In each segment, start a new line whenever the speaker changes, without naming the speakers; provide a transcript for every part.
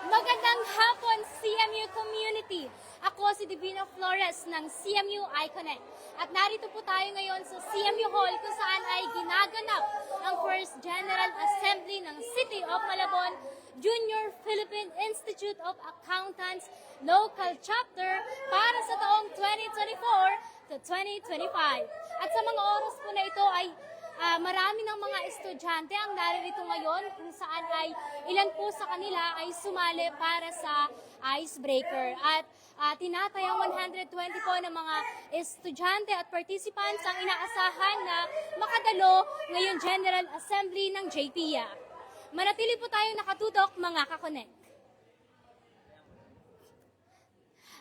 Magandang hapon, CMU community! Ako si Divina Flores ng CMU Connect. At narito po tayo ngayon sa CMU Hall kung saan ay ginaganap ang First General Assembly ng City of Malabon Junior Philippine Institute of Accountants Local Chapter para sa taong 2024 to 2025. At sa mga oras po na ito ay marami ng mga estudyante ang naririto ngayon kung saan ay ilan po sa kanila ay sumali para sa icebreaker. At tinatayang 120 po ng mga estudyante at participants ang inaasahan na makadalo ngayong General Assembly ng JPIA. Manatili po tayong nakatutok mga kakonek.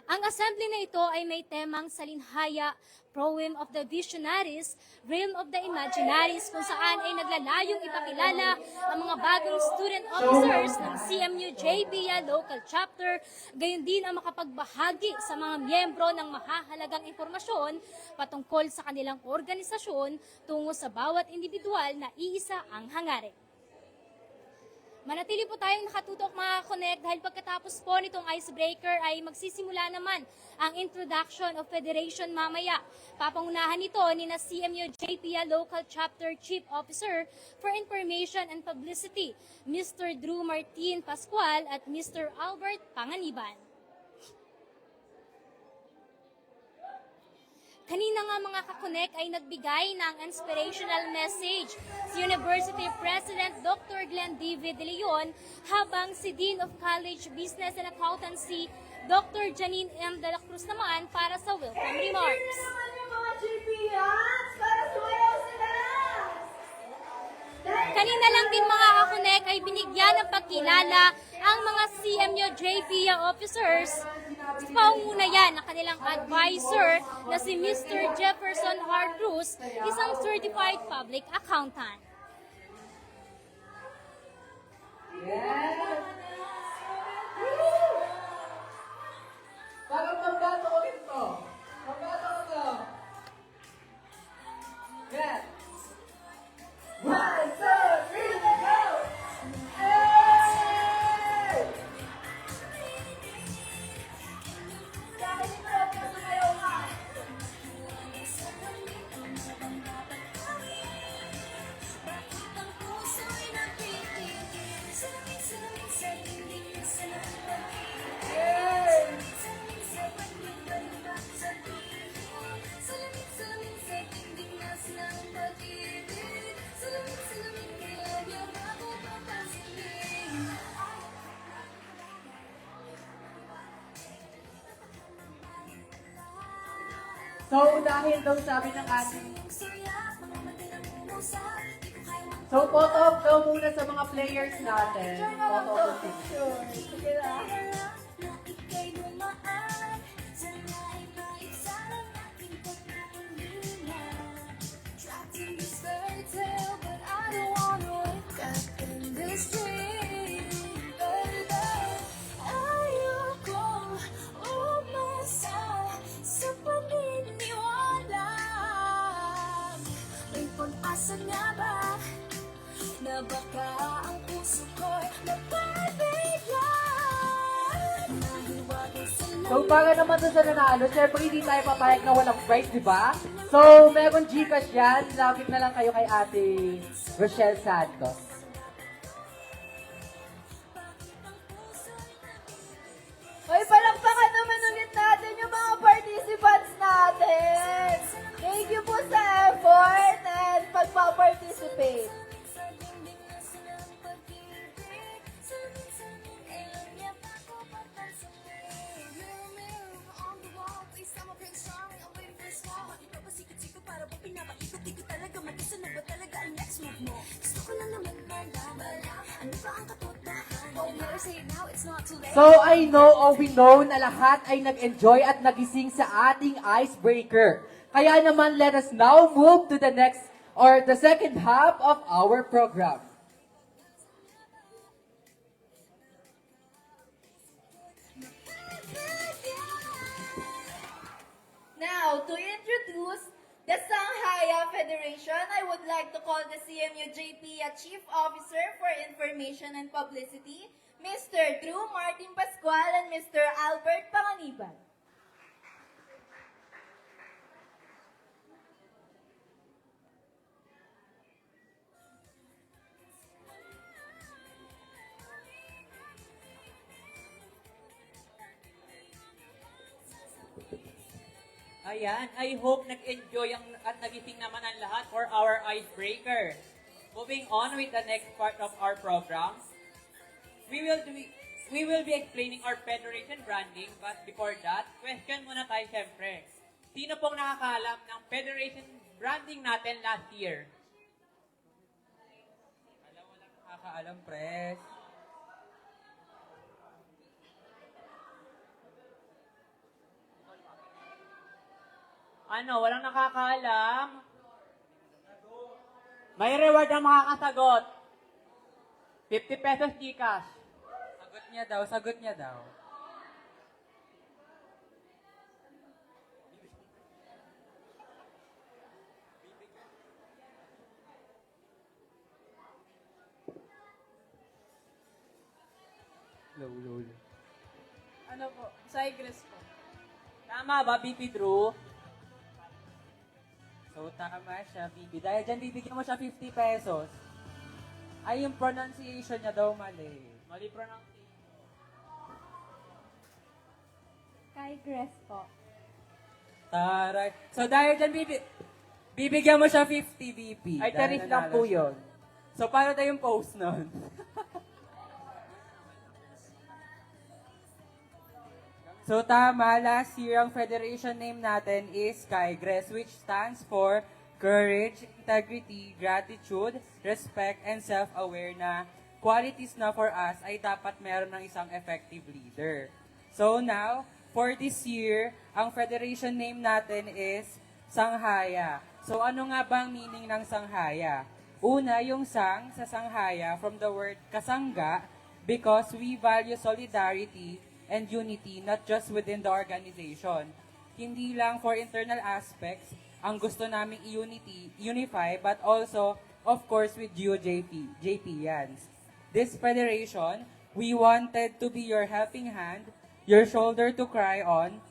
Ang assembly na ito ay may temang salinhaya, proem of the visionaries, realm of the imaginaries, kung saan ay naglalayong ipakilala ang mga bagong student officers ng CMU JPIA Local Chapter, gayon din ang makapagbahagi sa mga miyembro ng mahahalagang impormasyon patungkol sa kanilang organisasyon tungo sa bawat individual na iisa ang hangarin. Manatili po tayong nakatutok mga Connect dahil pagkatapos po nitong icebreaker ay magsisimula naman ang introduction of Federation mamaya. Papangunahan nito ni na CMU JPIA Local Chapter Chief Officer for Information and Publicity, Mr. Drew Martin Pascual at Mr. Albert Panganiban. Kanina nga mga kakonek ay nagbigay ng inspirational message si University President Dr. Glenn David de Leon habang si Dean of College Business and Accountancy Dr. Janine M. de la Cruz naman para sa welcome remarks. Kanina lang din mga kakonek ay binigyan ng pagkilala ang mga CMU JPIA officers sa pangunayan ng kanilang advisor na si Mr. Jefferson R. Cruz, isang certified public accountant.
Yes! Parang pagbato ko ito. Pagbato ko ito. Yes! 1, 2, 3, go! Hey! Dahil ito ang sumayaw ka. So, dahil daw sabi ng ating... So, photo op daw muna sa mga players natin. Photo op picture. Sige lang.
Na baka ang puso ko'y mapabigyan.
So, para naman doon sa nanalo, syempre hindi tayo papayag na walang prize, di ba? So, meron Gcash yan. Lapit na lang kayo kay Ate Rochelle Santos.
Hoy, palakpakan naman ulit natin yung mga participants natin. Thank you po sa effort and pagpa-participate.
So, I know or we know na lahat ay nag-enjoy at nagising sa ating icebreaker. Kaya naman, let us now move to the next or the second half of our program.
Now, to introduce the Sanghaya Federation. Federation, I would like to call the CMU JPIA Chief Officer for Information and Publicity, Mr. Drew Martin Pascual and Mr. Albert Panganiban.
Ayan, I hope nag-enjoy at nagising naman ang lahat for our icebreaker. Moving on with the next part of our program, we will be explaining our federation branding, but before that, question muna tayo syempre. Sino pong nakakaalam ng federation branding natin last year?
Walang nakakaalam, pres.
Ano, walang nakakaalam? May reward ang makakasagot. 50 pesos Gcash.
Sagot niya daw. Low.
Ano po? Cygress po.
Tama ba, BP Drew?
So, tama siya, Bibi. Dahil dyan, bibigyan mo siya 50 pesos. Ay, yung pronunciation niya daw mali.
Mali pronunciation.
Cygress po.
Taray. So, dahil dyan, bibigyan mo siya 50, BP.
Ay,
Dahil
charis lang
nanalo
po
siya.
yun.
So, paano tayo yung post nun? So, tama. Last year, ang federation name natin is Kygress, which stands for Courage, Integrity, Gratitude, Respect, and Self-Aware na qualities na for us ay dapat meron ng isang effective leader. So, now, for this year, ang federation name natin is Sanghaya. So, ano nga ba ang meaning ng Sanghaya? Una, yung sang sa Sanghaya from the word kasangga because we value solidarity and unity not just within the organization. Hindi lang for internal aspects ang gusto naming unify, but also, of course, with you, JPians. This federation, we wanted to be your helping hand, your shoulder to cry on,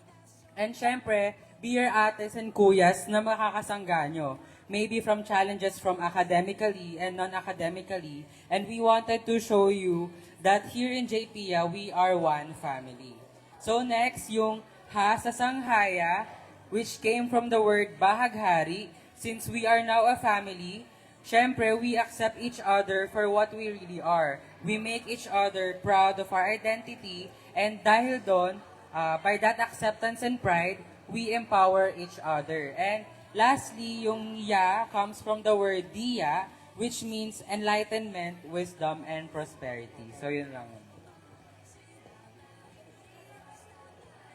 and syempre, be your ates and kuyas na makakasangga nyo. Maybe from challenges from academically and non-academically. And we wanted to show you that here in JPIA, we are one family. So next, yung ha sa Sanghaya, which came from the word bahaghari. Since we are now a family, syempre, we accept each other for what we really are. We make each other proud of our identity, and dahil doon, by that acceptance and pride, we empower each other. And lastly, yung ya comes from the word diya, which means enlightenment, wisdom, and prosperity. So, yun lang.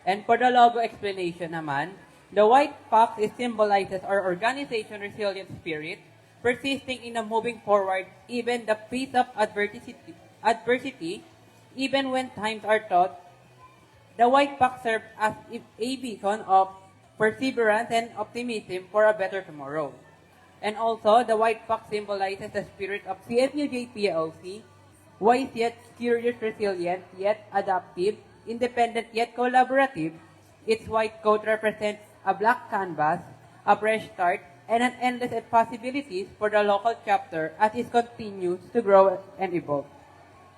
And for the logo explanation naman, the white fox symbolizes our organization resilient spirit, persisting in a moving forward even the face of adversity, even when times are tough. The white fox serves as a beacon of perseverance and optimism for a better tomorrow. And also, the white fox symbolizes the spirit of CMU JPIA-LC, wise yet curious, resilient, yet adaptive, independent yet collaborative. Its white coat represents a black canvas, a fresh start, and an endless possibilities for the local chapter as it continues to grow and evolve.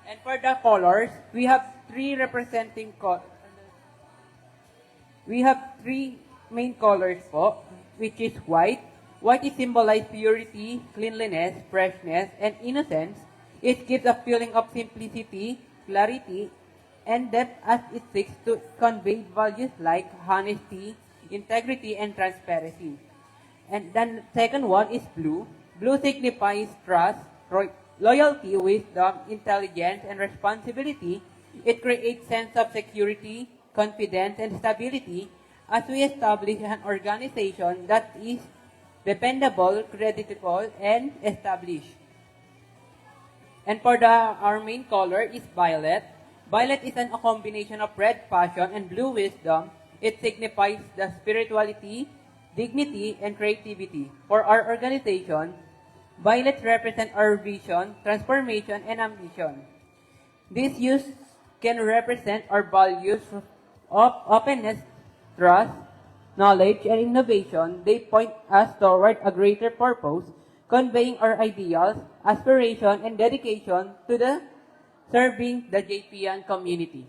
And for the colors, we have three main colors po, which is white. White is symbolize purity, cleanliness, freshness, and innocence. It gives a feeling of simplicity, clarity, and depth as it seeks to convey values like honesty, integrity, and transparency. And then second one is blue. Blue signifies trust, loyalty, wisdom, intelligence, and responsibility. It creates sense of security, confidence, and stability as we establish an organization that is dependable, creditable, and established. And for our main color is violet. Violet is a combination of red passion and blue wisdom. It signifies the spirituality, dignity, and creativity. For our organization, violets represent our vision, transformation, and ambition. These hues can represent our values of openness, trust, knowledge, and innovation. They point us toward a greater purpose, conveying our ideals, aspiration, and dedication to the serving the JPIA community.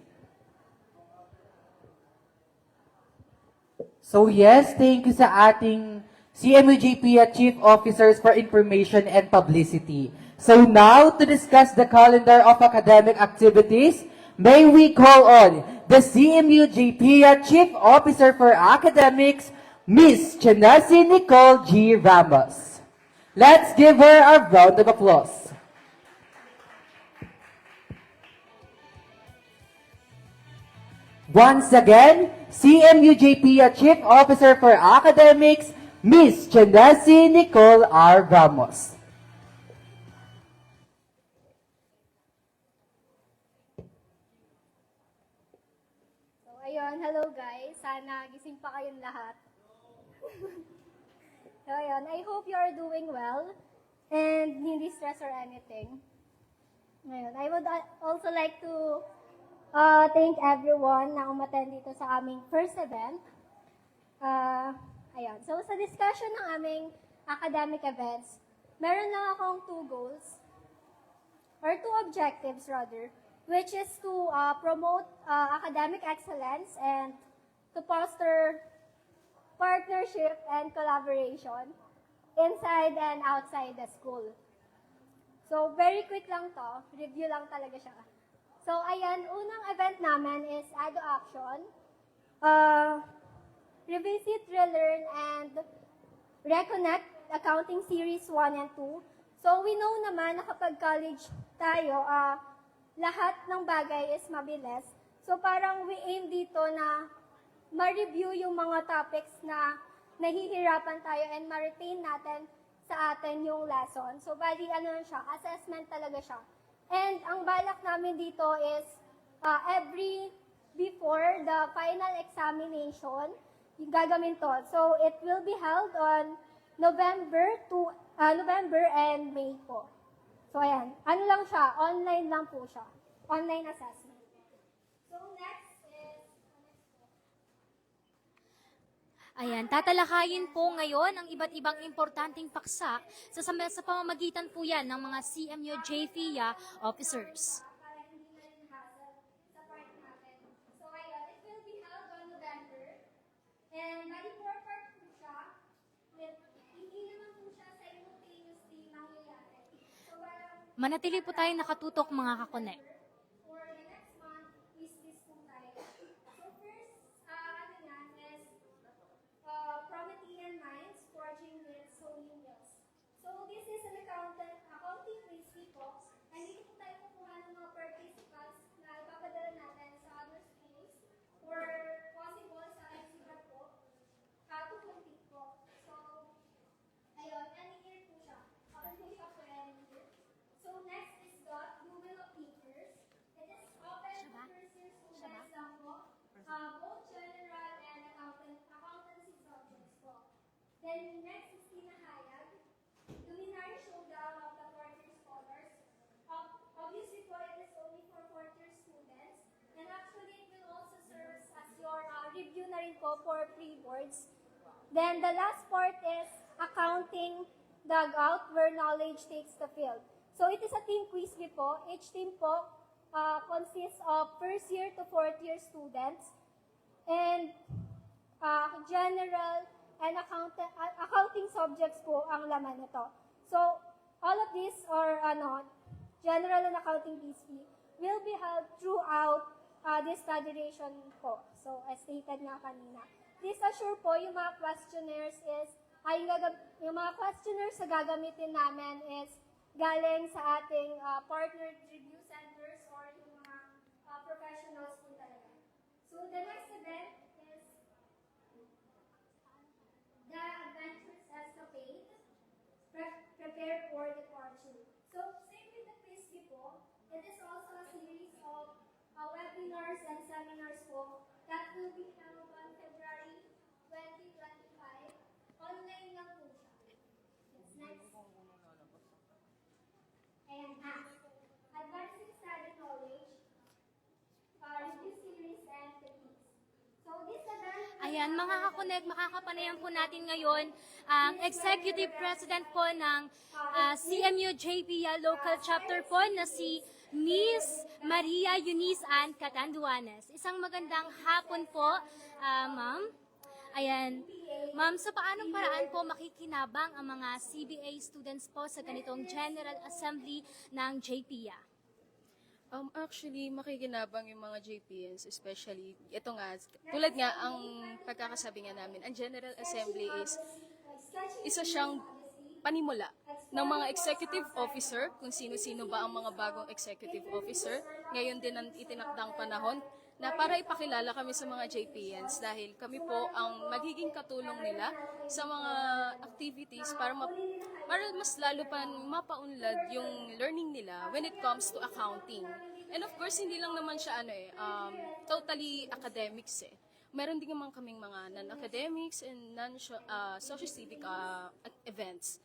So yes, thank you sa ating CMU JPIA Chief Officers for Information and Publicity. So now, to discuss the calendar of academic activities, may we call on the CMU JPIA Chief Officer for Academics, Miss Chanasi Nicole G. Ramos. Let's give her a round of applause. Once again, CMU JPIA Chief Officer for Academics, Miss Chanasi Nicole R. Ramos.
So, ayun, hello guys. Sana gising pa kayong lahat. So, ayun, I hope you are doing well and hindi stress or anything. Ngayon, I would also like to thank everyone na umattend dito sa aming first event. Ayun, so sa discussion ng aming academic events, meron lang akong two goals, or two objectives rather, which is to promote academic excellence and to foster partnership and collaboration inside and outside the school. So, very quick lang to. Review lang talaga siya. So, ayan, unang event namin is ADO Action. Revisit, Relearn, and Reconnect Accounting Series 1 and 2. So, we know naman na kapag college tayo, lahat ng bagay is mabilis. So, parang we aim dito na ma-review yung mga topics na nahihirapan tayo and ma-retain natin sa atin yung lesson. So, bali, ano siya, assessment talaga siya. And ang balak namin dito is before the final examination, yung gagawin to. So, it will be held on November and May po. So, ayan. Ano lang siya? Online lang po siya. Online assessment. So, next is... Ayan, tatalakayin po ngayon ang iba't ibang importanteng paksa sa pamamagitan po yan ng mga CMU JPIA officers. So, ayan, it will be held on November. And bali 4 part po siya. Hindi naman po siya simultaneously mangyayari. So, manatili po tayo nakatutok mga kakonek. For the next month, is this po tayo. So, first, ano yan is Promethean Minds Forging with Sewing Wheels. So, this is an accounting quiz po. And dito po tayo kukuha ng mga participants na ipapadala natin sa other schools or possible sa exhibit po. To complete po. So, ayun, any year po siya. Open po siya for any year. So, next is the Google of Teachers. It is open to first year students lang po. Both general and accountancy subjects po. Then, next is tinahayag. Luminary showdown of the fourth-year scholars. Obviously po, it is only for fourth-year students. And actually, it will also serve as your review na rin po for pre-boards. Then, the last part is accounting dugout where knowledge takes the field. So, it is a team quiz po. Each team po consists of first year to fourth year students and general and accounting subjects po ang laman nito. So, all of these or general and accounting PSP will be held throughout this study duration po. So, as stated nga kanina. Please assure po yung mga questionnaires is, yung mga questionnaires na gagamitin namin is galing sa ating partnered review centers or yung mga professionals po talaga. So, the next event is the Adventures Escapade, Prepare for Departure. So, same with the quiz po, it is also a series of webinars and seminars po that will be held on February 2025 online lang po siya. Yes, next. Ayan, advancing study knowledge, review series, and techniques. So, this event... Ayan, mga kakonek, makakapanayan po natin ngayon ang Executive President po ng CMU JPIA Local Chapter po na si Miss Maria Eunice Ann Catanduanes. Isang magandang hapon po, ma'am. Ayan. Ma'am, sa paanong paraan po makikinabang ang mga CBA students po sa ganitong General Assembly ng JPIA?
Actually, makikinabang yung mga JPNs, especially, ito nga, tulad nga, ang pagkakasabi nga namin, ang General Assembly is isa siyang panimula ng mga executive officer, kung sino-sino ba ang mga bagong executive officer. Ngayon din ang itinakdang panahon na para ipakilala kami sa mga JPNs dahil kami po ang magiging katulong nila sa mga activities para mas lalo pa mapaunlad yung learning nila when it comes to accounting. And of course, hindi lang naman siya totally academics eh. Meron din naman kaming mga non-academics and non-socio-civic events.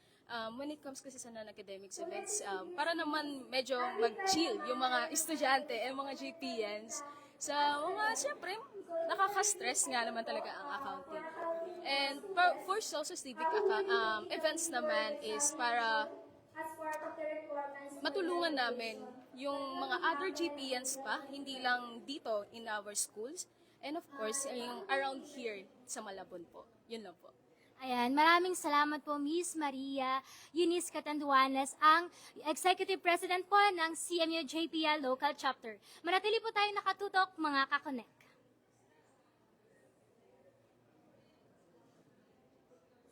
When it comes kasi sa non-academics events, para naman medyo mag-chill yung mga estudyante and mga JPNs sa mga, siyempre, nakaka-stress nga naman talaga ang accounting. And for socio-civic events naman is para matulungan namin yung mga other GPNs pa, hindi lang dito in our schools. And of course, yung around here sa Malabon po. Yun lang po.
Ayan, maraming salamat po Miss Maria Eunice Catanduanes, ang Executive President po ng CMU JPIA Local Chapter. Manatili po tayo nakatutok mga kakonek.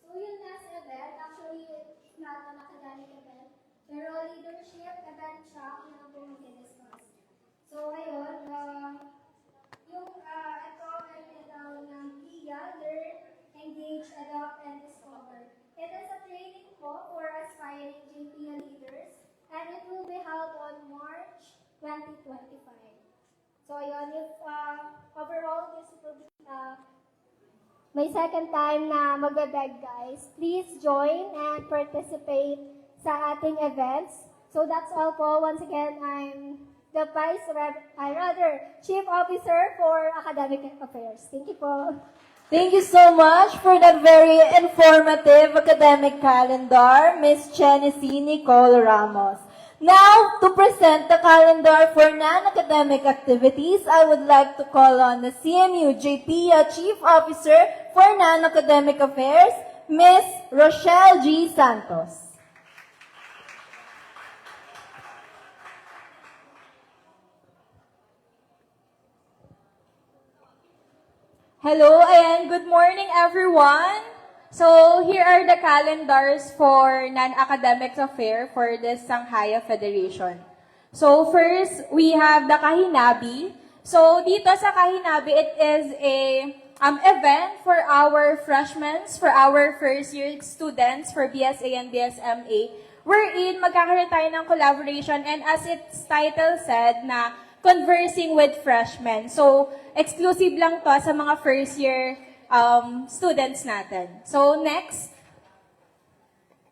So yung last event, actually it's not an academic event, pero leadership event siya kung ano po mag-discuss. So ayun, yung ito ay tinatawag ng PIA, Learn, Engage, Adopt, and Discover. It is a training po for aspiring JPIA leaders, and it will be held on March 2025. So ayun, if overall this will be may second time na magbebeg guys, please join and participate sa ating events. So that's all po. Once again, I'm the Chief Officer for Academic Affairs. Thank you po.
Thank you so much for that very informative academic calendar, Ms. Chenesy Nicole Ramos. Now, to present the calendar for non-academic activities, I would like to call on the CMU JPIA Chief Officer for Non-Academic Affairs, Ms. Rochelle G. Santos.
Hello and good morning everyone. So here are the calendars for non-academic affair for this Sanghaya Federation. So first, we have the Kahinabi. So dito sa Kahinabi, it is a event for our freshmen, for our first year students for BSA and BSMA, wherein magkakaroon tayo ng collaboration and as its title said na conversing with freshmen. So, exclusive lang to sa mga first year students natin. So, next.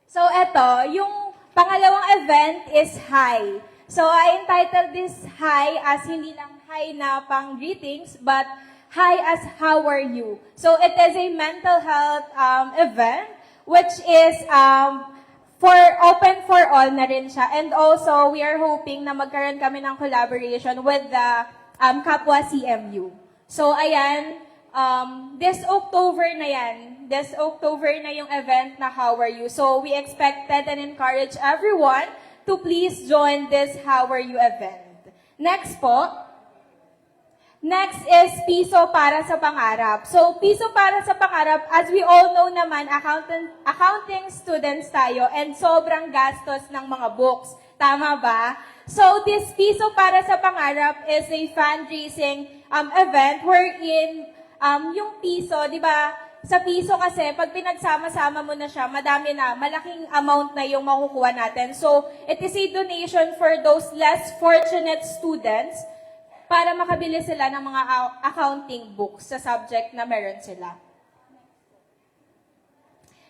So, eto, yung pangalawang event is Hi. So, I entitled this Hi as hindi lang Hi na pang greetings, but Hi as how are you? So, it is a mental health event, which is open for all na rin siya. And also, we are hoping na magkaroon kami ng collaboration with the kapwa CMU. So, ayan, this October na yan. This October na yung event na How Are You. So, we expected and encourage everyone to please join this How Are You event. Next po. Next is Piso para sa Pangarap. So, Piso para sa Pangarap, as we all know naman, accounting students tayo and sobrang gastos ng mga books. Tama ba? So, this Piso para sa Pangarap is a fundraising event wherein yung piso, di ba, sa piso kasi, pag pinagsama-sama mo na siya, madami na, malaking amount na yung makukuha natin. So, it is a donation for those less fortunate students para makabili sila ng mga accounting books sa subject na meron sila.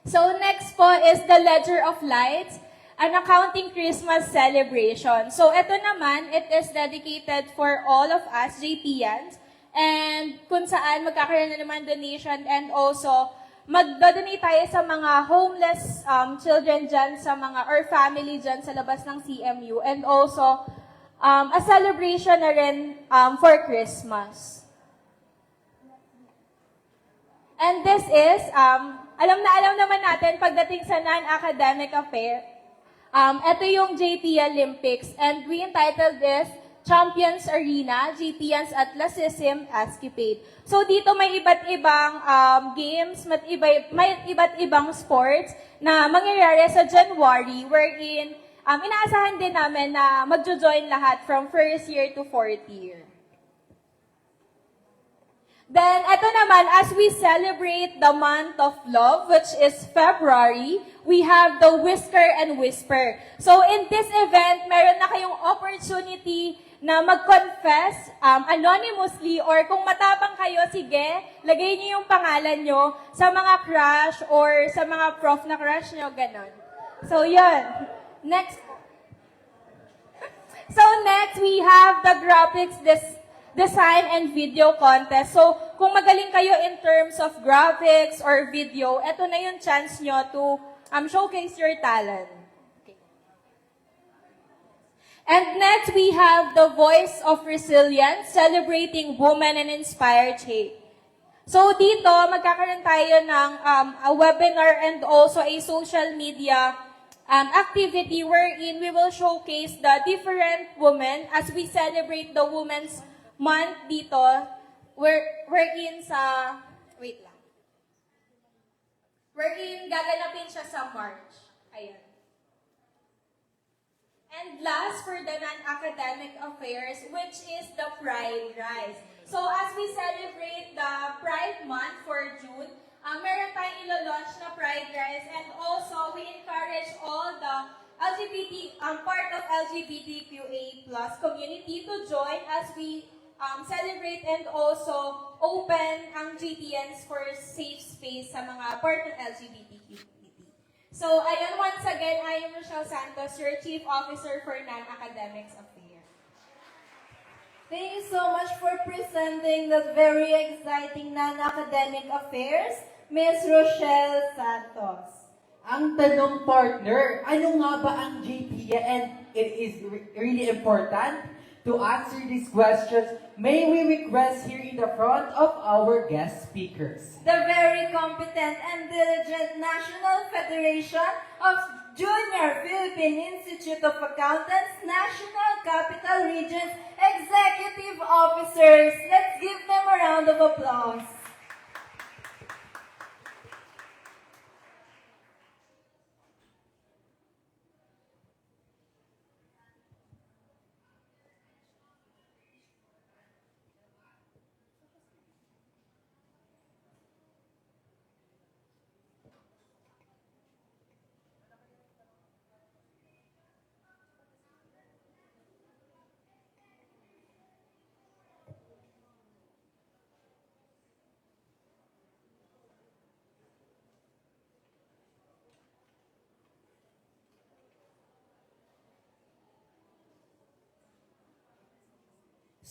So next po is the Ledger of Lights, an accounting Christmas celebration. So ito naman, it is dedicated for all of us JPians, and kung saan magkakaroon na naman donation, and also magdodonate tayo sa mga homeless children dyan, sa mga, or family dyan sa labas ng CMU, and also a celebration na rin for Christmas. And this is, alam naman natin pagdating sa non-academic affair, ito yung JPIA Olympics, and we entitled this Champions Arena, JPians Athleticism Escapade. So dito may iba't ibang games, may iba't ibang sports na mangyayari sa January, wherein inaasahan din namin na magjo-join lahat from first year to fourth year. Then, ito naman, as we celebrate the month of love, which is February, we have the Whisker and Whisper. So, in this event, meron na kayong opportunity na mag-confess anonymously, or kung matapang kayo, sige, lagay niyo yung pangalan nyo sa mga crush or sa mga prof na crush nyo, ganon. So, yun. Next. So, next, we have the graphics design and video contest. So, kung magaling kayo in terms of graphics or video, eto na yung chance nyo to showcase your talent. Okay. And next, we have the Voice of Resilience, celebrating women and inspired change. So, dito, magkakaroon tayo ng a webinar and also a social media activity wherein we will showcase the different women as we celebrate the Women's Month dito, wherein gaganapin siya sa March. Ayan. And last, for the non-academic affairs, which is the Pride Rise. So as we celebrate the Pride Month for June, meron tayong ilo-launch na Pride Rise, and also we encourage all the part of LGBTQA+ community to join as we celebrate and also open ang GTNs for safe space sa mga part ng LGBTQ community. So, ayun, once again, I am Rochelle Santos, your Chief Officer for Non-Academics Affairs.
Thank you so much for presenting that very exciting non-academic affairs, Ms. Rochelle Santos.
Ang tanong, partner, ano nga ba ang JPIA? And it is really important to answer these questions. May we request here in the front of our guest speakers.
The very competent and diligent National Federation of Junior Philippine Institute of Accountants, National Capital Regions Executive Officers. Let's give them a round of applause.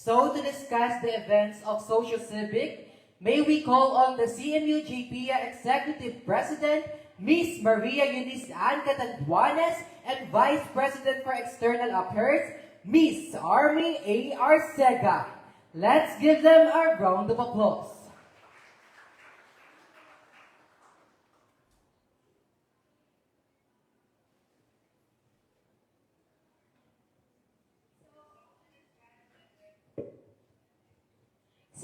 So, to discuss the events of Social Civic, may we call on the CMU JPIA Executive President, Ms. Maria Eunice Ann Catanduanes, and Vice President for External Affairs, Ms. Army A. Arcega. Let's give them a round of applause.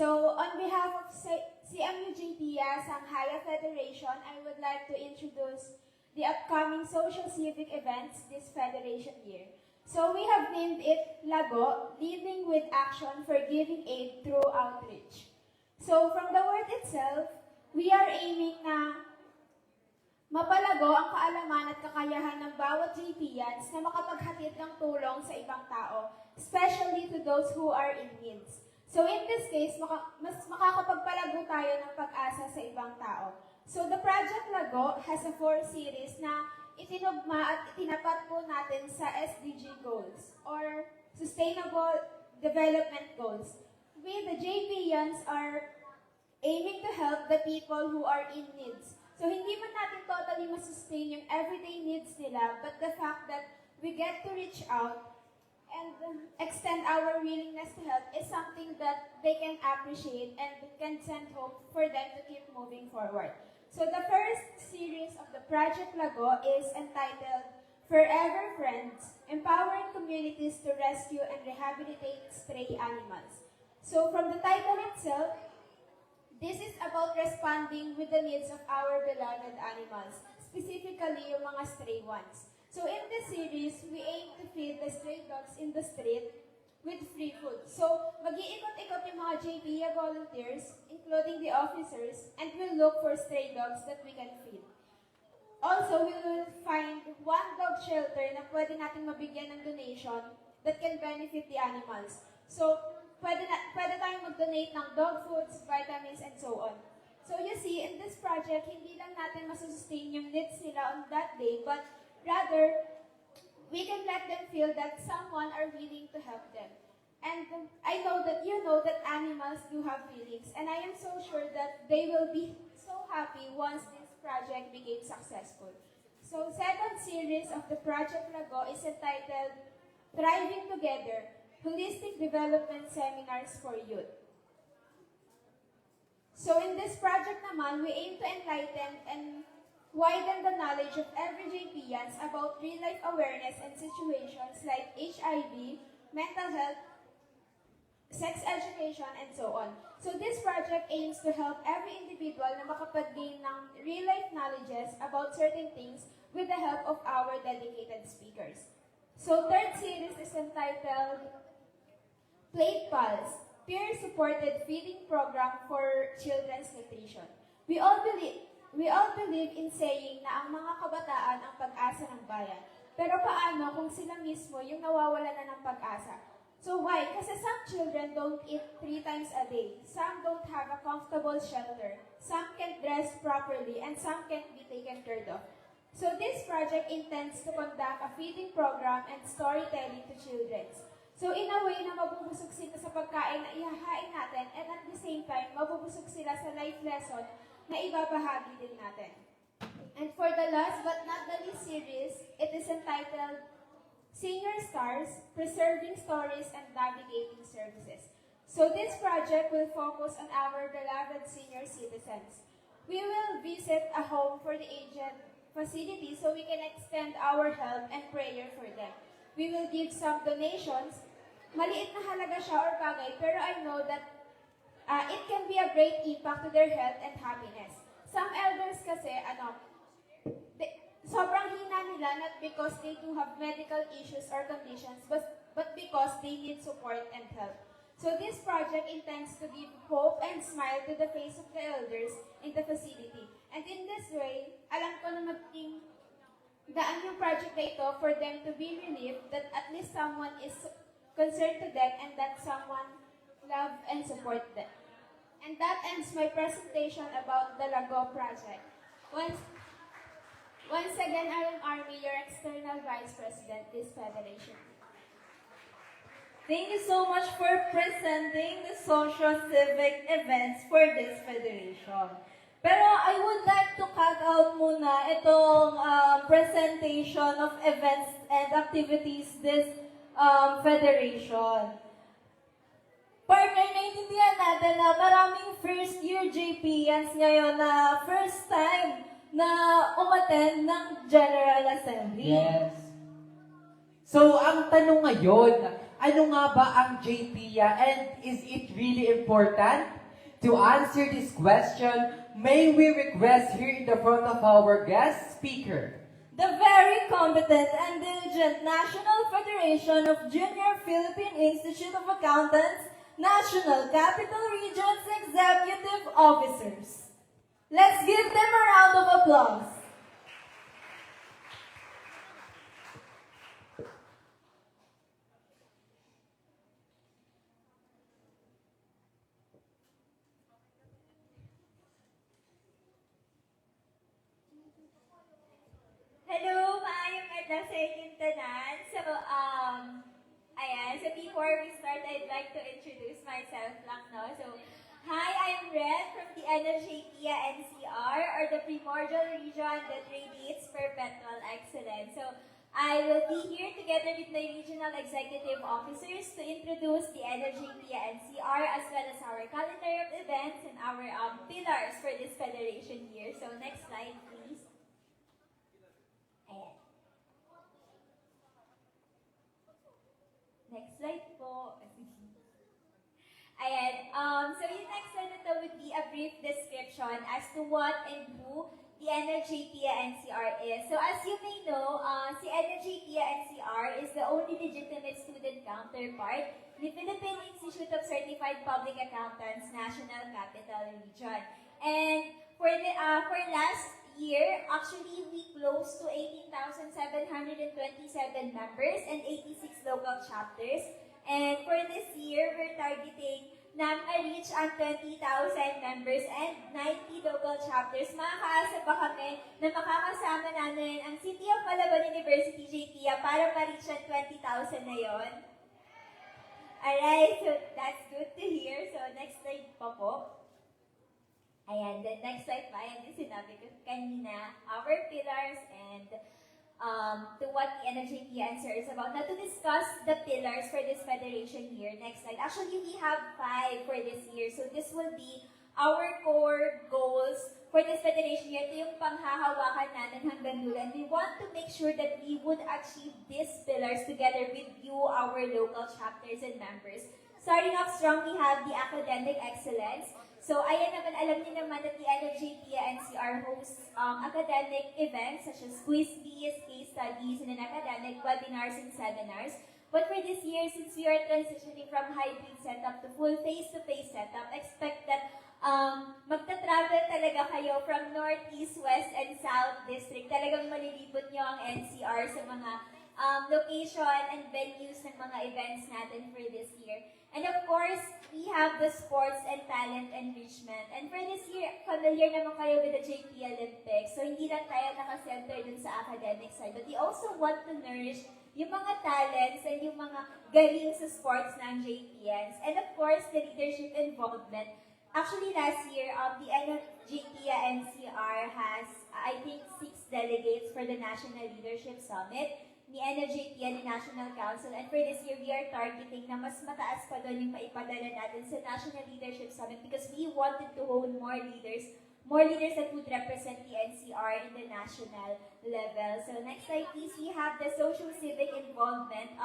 So, on behalf of CMU JPIA Sanghaya Federation, I would like to introduce the upcoming social civic events this federation year. So, we have named it LAGO, Leading with Action for Giving Aid Through Outreach. So, from the word itself, we are aiming na mapalago ang kaalaman at kakayahan ng bawat JPians na makapaghatid ng tulong sa ibang tao, especially to those who are in needs. So in this case, mas makakapagpalago tayo ng pag-asa sa ibang tao. So the Project Lago has a 4 series na itinugma at itinapat po natin sa SDG goals or Sustainable Development Goals. We, the JPIANs, are aiming to help the people who are in needs. So hindi man natin totally masustain yung everyday needs nila, but the fact that we get to reach out and extend our willingness to help is something that they can appreciate and can send hope for them to keep moving forward. So the first series of the Project Lago is entitled Forever Friends, Empowering Communities to Rescue and Rehabilitate Stray Animals. So from the title itself, this is about responding with the needs of our beloved animals, specifically yung mga stray ones. So in this series, we aim to feed the stray dogs in the street with free food. So mag-iikot-ikot yung mga JPIA volunteers, including the officers, and we'll look for stray dogs that we can feed. Also, we will find one dog shelter na pwede natin mabigyan ng donation that can benefit the animals. So pwede tayong mag-donate ng dog foods, vitamins, and so on. So you see, in this project, hindi lang natin masusustain yung needs nila on that day, but rather, we can let them feel that someone are willing to help them. And I know that you know that animals do have feelings, and I am so sure that they will be so happy once this project became successful. So, second series of the Project Lago is entitled Thriving Together, Holistic Development Seminars for Youth. So in this project naman, we aim to enlighten and widen the knowledge of every JPIANs about real-life awareness and situations like HIV, mental health, sex education, and so on. So this project aims to help every individual na makapag-gain ng real-life knowledges about certain things with the help of our dedicated speakers. So third series is entitled Plate Pals, Peer-Supported Feeding Program for Children's Nutrition. We all believe in saying na ang mga kabataan ang pag-asa ng bayan. Pero paano kung sila mismo yung nawawala na ng pag-asa? So why? Kasi some children don't eat 3 times a day. Some don't have a comfortable shelter. Some can't dress properly. And some can't be taken care of. So this project intends to conduct a feeding program and storytelling to children. So in a way na mabubusog sila sa pagkain na ihahain natin and at the same time, mabubusog sila sa life lesson na ibabahagi din natin. And for the last but not the least series, it is entitled Senior Stars, Preserving Stories and Navigating Services. So this project will focus on our beloved senior citizens. We will visit a home for the aged facility so we can extend our help and prayer for them. We will give some donations. Maliit na halaga siya or bagay, pero I know that it can be a great impact to their health and happiness. Some elders kasi, sobrang hina nila, not because they do have medical issues or conditions, but because they need support and help. So this project intends to give hope and smile to the face of the elders in the facility. And in this way, alam ko na maging daan yung project na ito for them to be relieved that at least someone is concerned to them and that someone love and support them. And that ends my presentation about the Lago project. Once again, I am Army, your external vice president, this federation.
Thank you so much for presenting the social-civic events for this federation. Pero I would like to cut out muna itong presentation of events and activities this federation. Partner, naiintindihan natin na maraming first-year JPIANs ngayon na first time na umattend ng General Assembly.
Yes. So, ang tanong ngayon, ano nga ba ang JPIA and is it really important? To answer this question, may we request here in the front of our guest speaker,
The very competent and diligent National Federation of Junior Philippine Institute of Accountants, National Capital Region's Executive Officers. Let's give them a round of applause.
lang sa inyong tanan. So, ayan. So, before we start, I'd like to introduce myself lang, no? So, hi, I'm Red from the JPIA-NCR, or the primordial region that radiates perpetual excellence. So, I will be here together with my regional executive officers to introduce the JPIA-NCR as well as our calendar of events and our pillars for this federation year. So, next slide, please. Ayan. Next slide po. Ayan. So yung next slide ito would be a brief description as to what and who the JPIA-NCR is. So as you may know, si JPIA-NCR is the only legitimate student counterpart ni Philippine Institute of Certified Public Accountants National Capital Region. And for last year, actually we close to 18,727 members and 86 local chapters. And for this year, we're targeting na ma-reach ang 20,000 members and 90 local chapters. Makakaasa ba kami na makakasama namin ang City of Malabon University JPIA para ma-reach ang 20,000 na yon? Alright, so that's good to hear. So next slide pa po. Ayan, the next slide pa, yan yung sinabi ko kanina, our pillars and to what the JPIA answer is about. Now, to discuss the pillars for this federation year, next slide. Actually, we have 5 for this year. So, this will be our core goals for this federation year. Ito yung panghahawakan natin hanggang dulo. And we want to make sure that we would achieve these pillars together with you, our local chapters and members. Starting off strong, we have the academic excellence. So, ayan naman, alam niyo naman that the JPIA-NCR hosts academic events such as quiz bees, case studies, and academic webinars and seminars. But for this year, since we are transitioning from hybrid setup to full face-to-face setup, expect that magta-travel talaga kayo from North, East, West, and South District. Talagang malilibot nyo ang NCR sa mga location and venues ng mga events natin for this year. And of course, we have the sports and talent enrichment. And for this year, familiar naman kayo with the JPIA Olympics. So, hindi lang tayo nakasenter dun sa academic side. But we also want to nourish yung mga talents and yung mga galing sa sports ng JPIANs. And of course, the leadership involvement. Actually, last year, the JPIA-NCR has, I think, 6 delegates for the National Leadership Summit ni JPIA, ni National Council. And for this year, we are targeting na mas mataas pa doon yung maipadala natin sa National Leadership Summit because we wanted to hold more leaders that would represent the NCR in the national level. So next slide, please. We have the social civic involvement.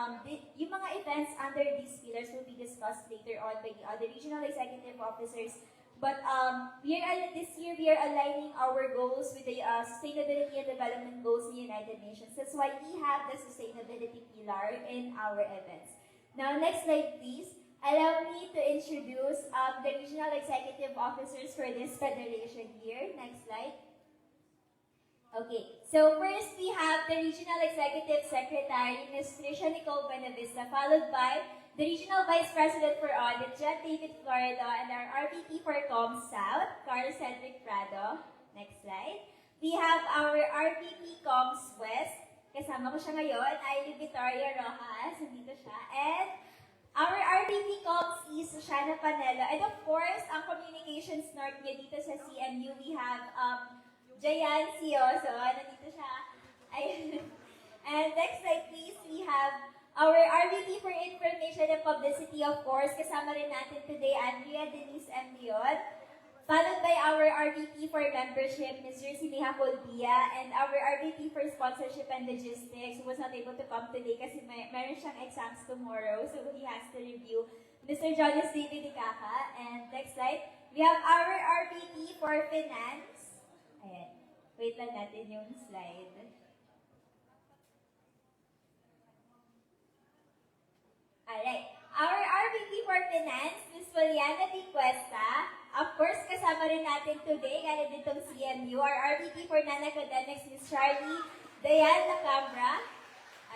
Yung mga events under these pillars will be discussed later on by the other regional executive officers. But this year, we are aligning our goals with the Sustainability and Development Goals of the United Nations. That's why we have the sustainability pillar in our events. Now, next slide, please. Allow me to introduce the regional executive officers for this federation year. Next slide. Okay, so first we have the Regional Executive Secretary, Ms. Tricia Nicole Benavista, followed by the Regional Vice President for Audit, John David Florida, and our RVP for Coms South, Carl Cedric Prado. Next slide. We have our RVP Coms West. Kasama ko siya ngayon, Aileen Victoria Rojas. Nandito siya. And our RVP Coms East, Shana Panelo. And of course, ang Communications North niya dito sa CMU, we have Jayan Sioso. Nandito siya. Ayun. And next slide, please. We have our RVP for Information and Publicity, of course. Kasama rin natin today, Andrea Denise M. Leon. Followed by our RVP for Membership, Mr. Sineha Colbia. And our RVP for Sponsorship and Logistics, who was not able to come today kasi meron siyang exams tomorrow. So he has to review. Mr. Jonas David Ikaka. And next slide. We have our RVP for Finance. Ayan. Wait lang natin yung slide. Alright. Our RVP for Finance, Ms. Juliana P. Cuesta. Of course, kasama rin natin today, galing ditong CMU. Our RVP for Non-Academics, Ms. Charlie Dayan Lacambra.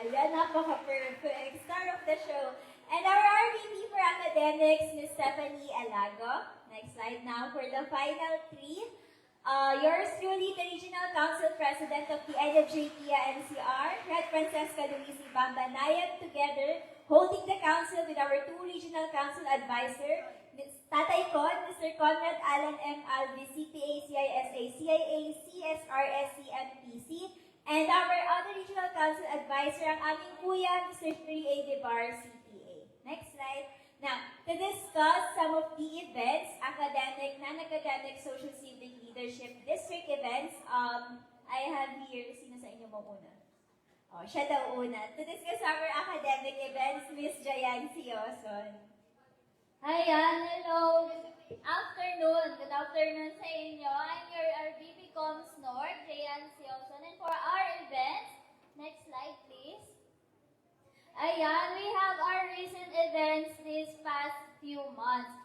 Ayan, napaka-perfect. Star of the show. And our RVP for Academics, Ms. Stephanie Alago. Next slide now for the final 3. Yours truly, the Regional Council President of the JPIA-NCR, Red Francesca Luisi Bambanayag, together holding the council with our two Regional Council Advisor, Ms. Tatay Con, Mr. Conrad Alan M. Alvi, CPA, CISA, CIA, CSRSC, and PC, and our other Regional Council Advisor, ang aming kuya, Mr. 3A Debar, CPA. Next slide. Now, to discuss some of the events, academic, non-academic, social civic leadership district events, I have here, sino sa inyo mauna? Oh, siya daw una. To discuss our academic events, Miss Jayan Sioson.
Ayan, hello. Good afternoon sa inyo. I'm your RBP Coms North, Jayan Sioson. And for our events, next slide please. Ayan, we have our recent events this past few months.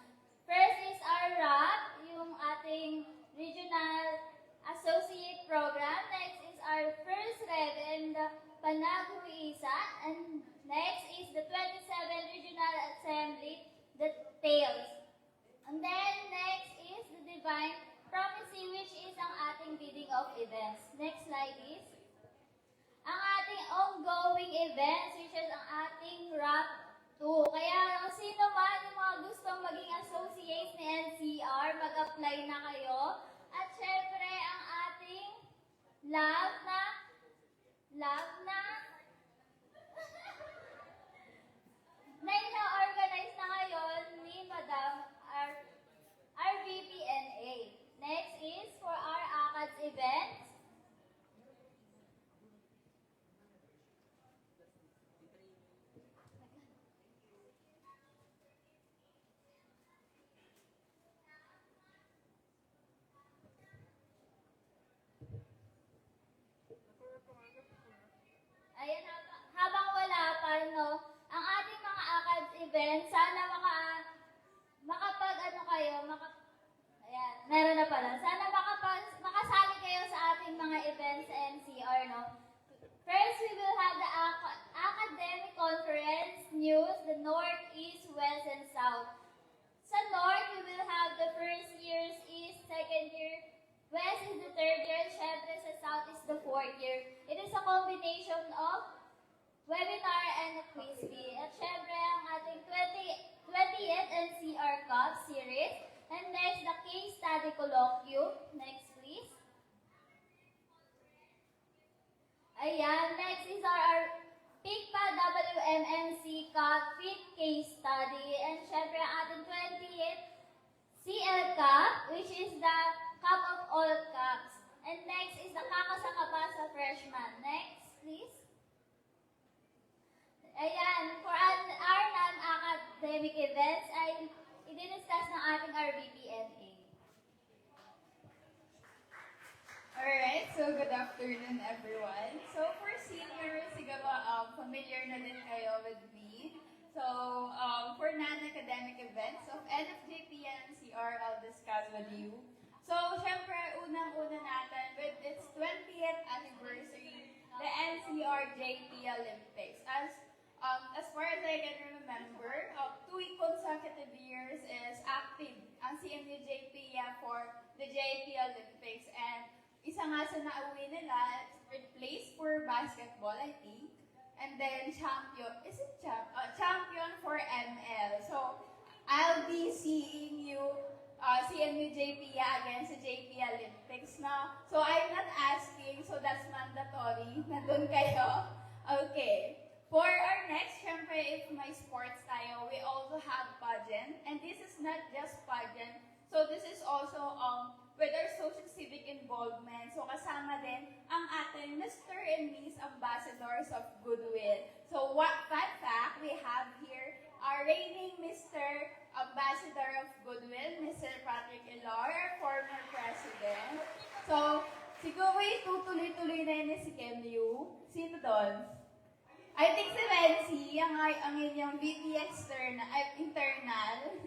First is our RAP, yung ating Regional Associate Program. Next is our first Rev in the Panaghuisa. And next is the 27th Regional Assembly, the TAILS. And then next is the Divine Prophecy, which is ang ating bidding of events. Next slide is ang ating ongoing events, which is ang ating RAP 2. Kaya kung sino man yung mga gustong maging associates ni NCR, mag-apply na kayo. At syempre, ang ating love na na-organize na ngayon ni Madam RVPNA. Next is for our ACADS events. Ayan, habang wala pa, no, ang ating mga ACADS events, sana ayan, meron na pala. Sana makasali kayo sa ating mga events sa NCR, no. First, we will have the academic conference news, the North, East, West, and South. Sa North, we will have the first years, East, second year, West is the third year, syempre sa South is the fourth year. It is a combination of webinar and a quiz bee. At syempre ang ating 20th NCR Cup series. And next, the case study colloquium. Next, please. Ayan, next is our PICPA WMMC Cup Fit Case Study. And syempre ang ating 20th CL Cup, which is the Cup of all cups. And next is the Kakasakapa sa freshman. Next, please. Ayan, for our non-academic events ay i-discuss ng ating RBPNA.
Alright, so good afternoon everyone. So for seniors, siguro familiar na din kayo with me. So for non-academic events of NFJPIA-NCR, I'll discuss with you. So, syempre, unang-una natin, with its 20th anniversary, the NCR JPIA Olympics. As far as I can remember, 2 consecutive years is active ang CMU JPIA for the JPIA Olympics. And isa nga sa nauwi nila, third place for basketball, I think. And then champion for ML. So, I'll be seeing you CMU JPIA against the JPIA Olympics now. So I'm not asking, so that's mandatory. Nandun kayo. Okay. For our next, syempre, if may sports tayo, we also have pageant. And this is not just pageant. So this is also with our social civic involvement. So kasama din ang ating Mr. and Miss Ambassadors of Goodwill. So fun fact, we have here our reigning Mr. Ambassador of Goodwill, Mr. Patrick Elor, our former president. So, siguro tutuloy-tuloy na yun si CMU. Sino doon? I think si Vency, ang inyong VP internal.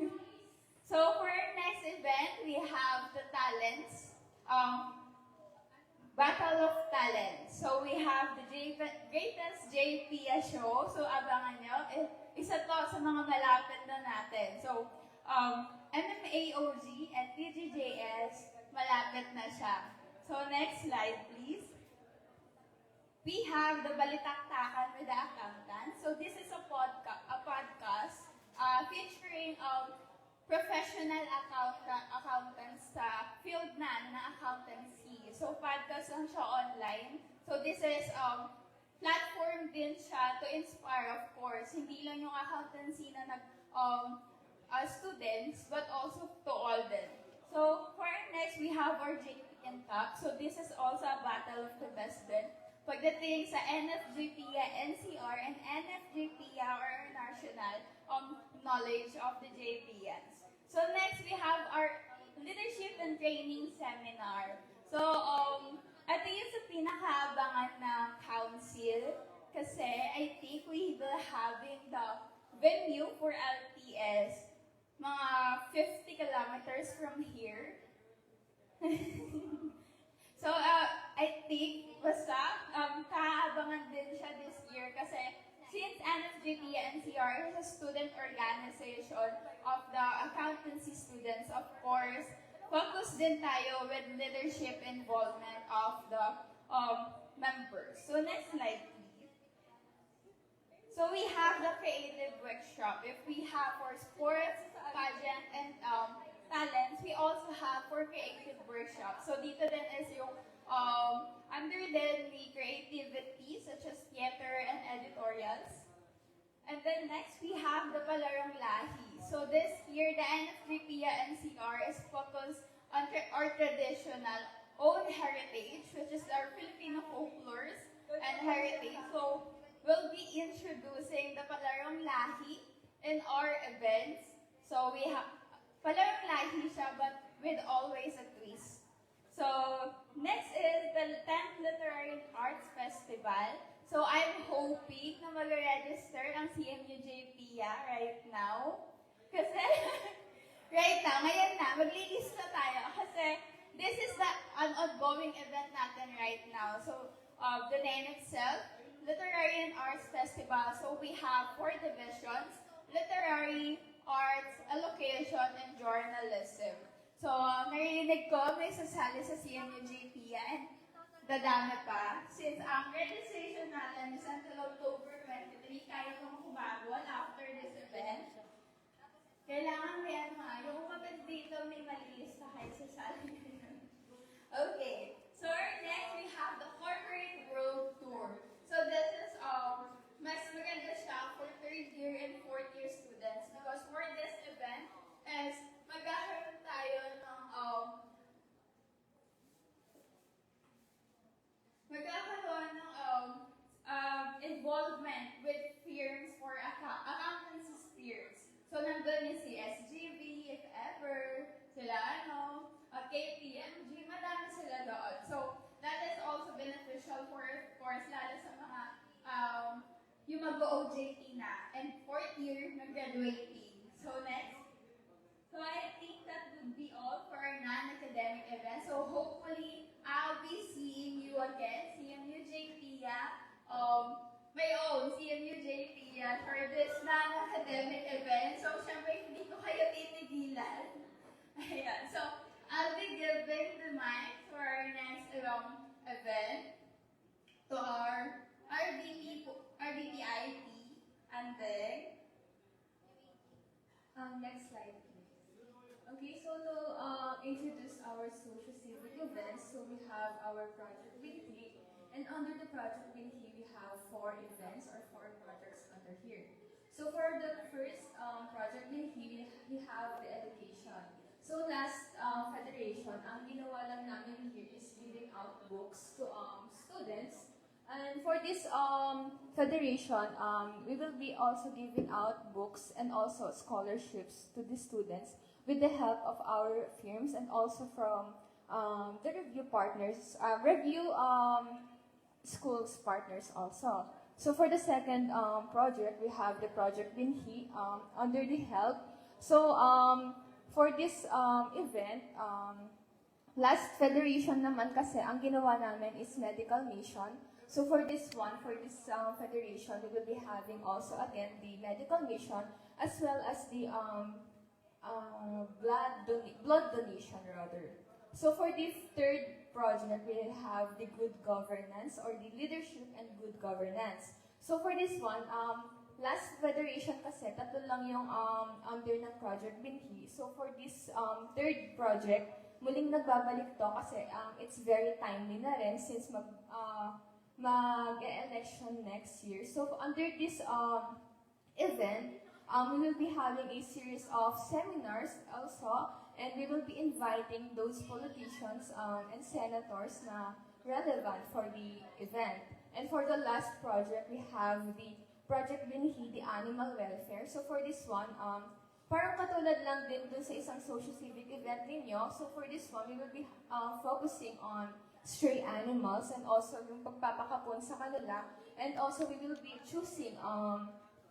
So, for our next event, we have the talents. Battle of Talents. So, we have the greatest JPIA show. So, abangan nyo. Isa to sa mga malapit na natin. So, MMAOG and TGJS malapit na siya. So next slide, please. We have the Balitaktakan with the Accountant. So this is a podcast featuring professional accountants sa field na accountancy. So podcast lang siya online. So this is platform din siya to inspire, of course, hindi lang yung accountancy na students, but also to all them. So for our next, we have our JPIA Cup. So this is also a battle of the best din. Pagdating sa NFJPIA-NCR and NFJPIA or national knowledge of the JPIAs. So next, we have our leadership and training seminar. So, ito yung sa pinakaabangan ng council kasi I think we will having the venue for LTS mga 50 kilometers from here. So, I think basta kaabangan din siya this year kasi since NFJPIA-NCR is a student organization of the accountancy students, of course, focus din tayo with leadership involvement of the members. So next slide, please. So we have the creative workshop. If we have for sports, pageant, and talents, we also have for creative workshop. So dito din is yung under then the creativity such as theater and editorials. And then next, we have the Palarong Lahi. So this year, the NFJPIA-NCR is focused on our traditional own heritage, which is our Filipino folklores and heritage. So we'll be introducing the Palarong Lahi in our events. So we have Palarong Lahi siya, but with always a twist. So next is the 10th Literary and Arts Festival. So I'm hoping na mag-register ang CMU JPIA right now. Kasi, right now, ngayon na, maglilist na tayo. Kasi, this is an ongoing event natin right now. So, the name itself, Literary and Arts Festival. So, we have 4 divisions, Literary, Arts, Allocation, and Journalism. So, narinig ko, may sasali sa CMU JPIA and dadami pa. Since ang registration natin is until October 23, kaya kong humabol after this event. Kailangan kaya yung kapag dito may malilista kayo sa sali. Okay, so next we have the Corporate World Tour. So this is, mas maganda siya for 3rd year and 4th year students because for this event is magkakaroon tayo ng involvement with firms for accountancy spheres. So, nandun yung si SGV, if ever, sila KPMG, madami sila doon. So, that is also beneficial for, of course, lalo sa mga yung mag-OJT na. And 4th year, nag-graduating. So, next. So, I think that would be all for our non-academic event. So, hopefully, I'll be seeing you again, CMU JPIA, my own CMU JPIA for this non-academic event. So, syempre, hindi ko kayo titigilan. Ayan. So, I'll be giving the mic for our next event to our RDPIP. And then,
Next slide, please. Okay, so to introduce our social civic events, so we have our Project Binhi, and under the Project Binhi, we have 4 events or 4 projects under here. So for the first Project Binhi, we have the education. So last federation, ang ginawa lang namin here is giving out books to students. And for this federation, we will be also giving out books and also scholarships to the students with the help of our firms and also from the review partners, schools partners also. So for the second project, we have the Project Binhi under the help. So for this event, last federation naman kasi, ang ginawa namin is medical mission. So for this one, for this federation, we will be having also again the medical mission as well as the blood donation rather.
So for the third project, we have the good governance or the leadership and good governance. So for this one, last federation kasi, tatlo lang yung under ng Project Binhi. So for this third project, muling nagbabalik to kasi it's very timely na rin since mag-election next year. So under this event, we will be having a series of seminars also, and we will be inviting those politicians and senators na relevant for the event. And for the last project, we have the Project Binhi, the animal welfare. So for this one, parang katulad lang din dun sa isang social-civic event ninyo. So for this one, we will be focusing on stray animals and also yung pagpapakapon sa kanila. And also, we will be choosing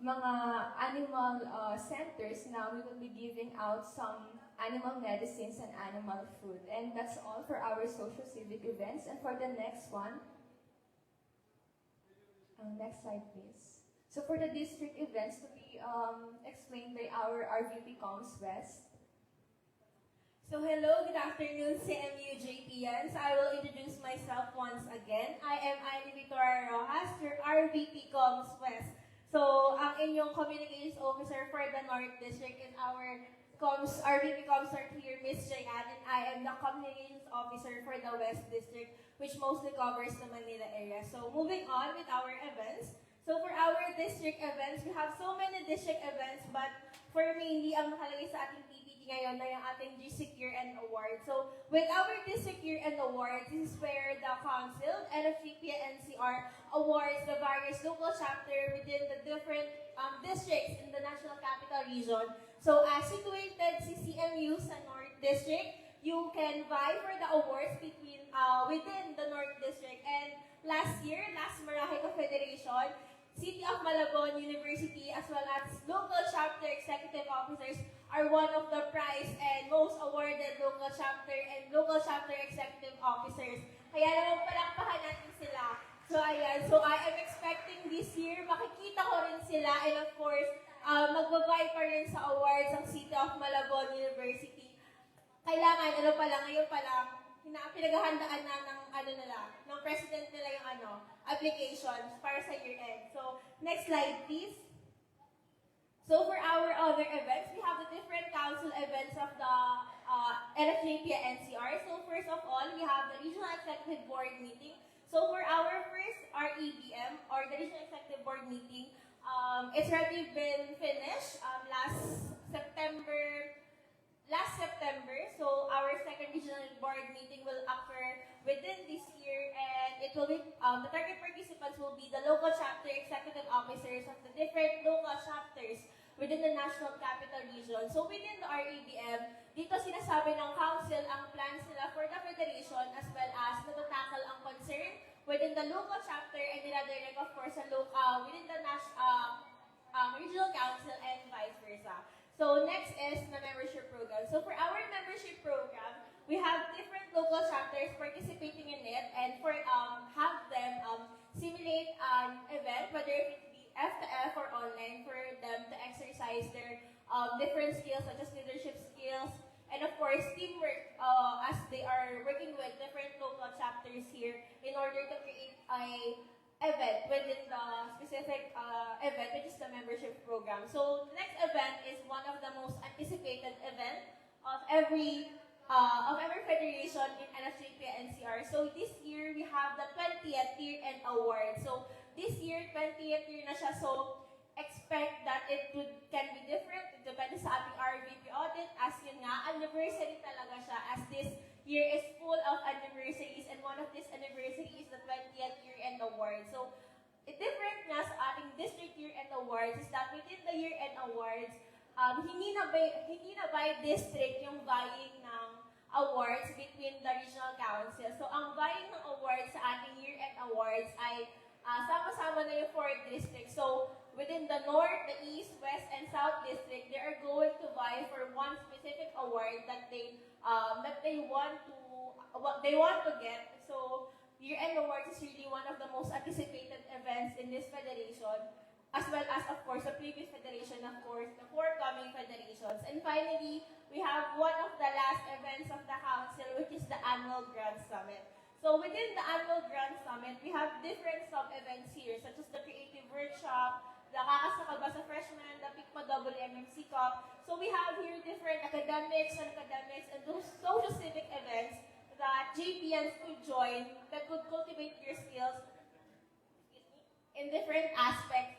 mga animal centers na we will be giving out some animal medicines and animal food. And that's all for our social-civic events. And for the next one, next slide please. So for the district events to be explained by our RVP Coms West.
So hello, good afternoon, CMU JPians. I will introduce myself once again. I am Ivy Victoria Rojas, your RVP Coms West. So ang inyong communications officer for the North District is our RVP Coms here, Miss Jayan, and I am the communications officer for the West District, which mostly covers the Manila area. So moving on with our events. So for our district events, we have so many district events, but for mainly ang nakalagay sa ating PPT ngayon na yung ating District Year-End Award. So with our District Year-End Award, this is where the Council and the JPIA-NCR awards the various local chapter within the different districts in the National Capital Region. So as situated si CMU sa North District, you can vie for the awards within the North District. And last Marahe Confederation, City of Malabon University, as well as local chapter executive officers are one of the prize and most awarded local chapter and local chapter executive officers. Kaya naman palakpakan natin sila. So ayan, so I am expecting this year, makikita ko rin sila, and of course, magbabay pa rin sa awards ang City of Malabon University. Kailangan, ngayon pa lang, pinaghahandaan na ng president nila yung applications para sa year-end. So, next slide, please. So, for our other events, we have the different council events of the NFJPIA-NCR. So, first of all, we have the Regional Executive Board meeting. So, for our first REBM, or the Regional Executive Board meeting, it's already been finished last September. So our second regional board meeting will occur within this year, and it will be the target participants will be the local chapter executive officers of the different local chapters within the National Capital Region. So within the REBM, dito sinasabi ng council ang plans nila for the federation, as well as natatakal ang concern within the local chapter and dinadirect of course within the regional council and vice versa. So next is the membership program. So for our membership program, we have different local chapters participating in it, and for have them simulate an event, whether it be F2F or online, for them to exercise their different skills such as leadership skills, and of course teamwork as they are working with different local chapters here in order to create a event within the specific event, which is the membership program. So the next event is one of the most anticipated event of every federation in NFJPIA-NCR. So this year we have the 20th year-end award. So this year 20th year na siya. So expect that can be different. It depends sa ating RVP audit. As yun nga, anniversary talaga siya, as this year is full of anniversaries, and one of this anniversary is the 20th year-end award. So, it different nga sa ating district year-end awards is that within the year-end awards, hindi na by district yung vying ng awards between the regional council. So, ang vying ng awards sa ating year-end awards ay sama-sama na yung 4 districts. So, within the North, the East, West, and South District, they are going to vie for one specific award that they want to get. So, year-end awards is really one of the most anticipated events in this federation.
as well as, of course, the previous federation, of course, the forthcoming federations. And finally, we have one of the last events of the council, which is the annual Grand Summit. So within the annual Grand Summit, we have different sub-events here, such as the Creative Workshop, the Kakasakal ba sa Freshman, the PICMA WMMC Cup. So we have here different academics, and those social civic events that JPians could join that could cultivate their skills in different aspects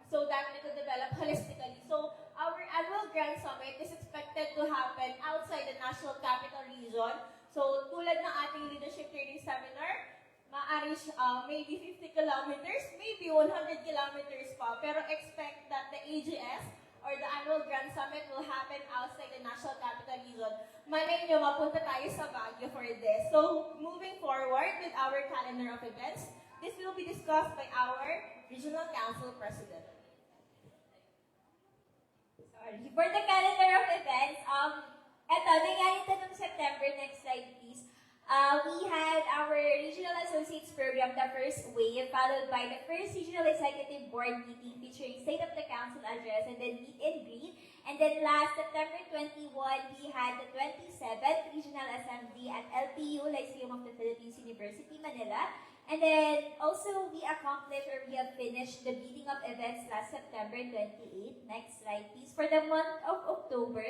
so that they could develop holistically. So our annual Grand Summit is expected to happen outside the National Capital Region. So tulad ng ating leadership training seminar, maaari maybe 50 kilometers, maybe 100 kilometers pa. Pero expect that the AGS or the annual Grand Summit will happen outside the National Capital Region. Malay nyo, mapunta tayo sa Baguio for this. So moving forward with our calendar of events, this will be discussed by our Regional Council President.
Sorry. For the calendar of events, eto, nangyari ito noong September. Next slide, please. We had our Regional Associates Program, the first wave, followed by the first Regional Executive Board meeting featuring State of the Council address and then meet and greet. And then last September 21, we had the 27th Regional Assembly at LPU, Lyceum of the Philippines University, Manila. And then also we accomplished or we have finished the meeting of events last September 28. Next slide, please. For the month of October,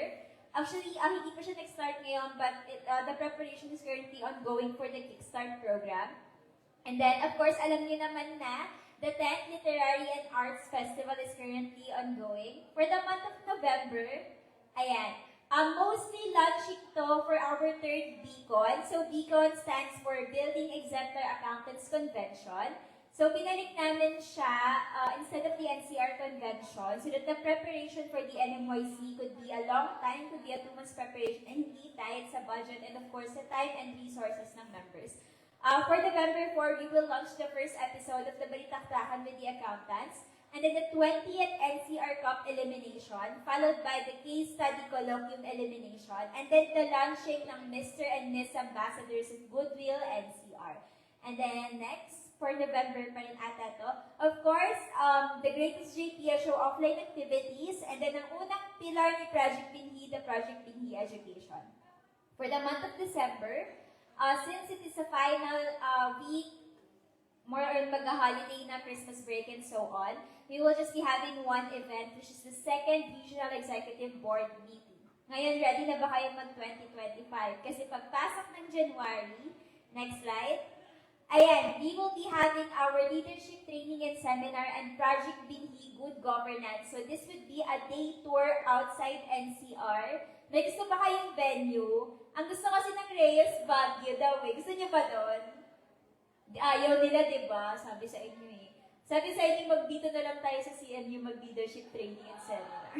actually, hindi pa siya nag-start ngayon, but the preparation is currently ongoing for the Kickstart program. And then, of course, alam niyo naman na the 10th Literary and Arts Festival is currently ongoing. For the month of November, ayan, mostly launching to for our third Beacon. So, Beacon stands for Building Exemplar Accountants Convention. So, pinalik namin siya instead of the NCR convention so that the preparation for the NMYC could be a long time, could be a 2 months preparation, and hindi tied sa budget and of course the time and resources ng members. For November 4, we will launch the first episode of the Balitaktakan with the Accountants, and then the 20th NCR Cup elimination, followed by the Case Study Colloquium elimination, and then the launching ng Mr. and Miss Ambassadors of Goodwill NCR. And then next, for November pa rin ata to. Of course, the Greatest JPIA Show offline activities, and then ang unang pillar ni Project Binhi, the Project Binhi Education. For the month of December, since it is a final week, more on mag-holiday na, Christmas break and so on, we will just be having one event, which is the second Regional Executive Board meeting. Ngayon, ready na ba kayo mag-2025? Kasi pagpasok ng January, next slide, ayan, we will be having our leadership training and seminar and Project Binhi Good Governance. So this would be a day tour outside NCR. May gusto ba kayong venue? Ang gusto kasi ng Reyes Baguio daw eh. Gusto niyo ba doon? Ayaw nila, di ba? Sabi sa inyo eh. Sabi sa inyo, dito na lang tayo sa CMU mag-leadership training and seminar.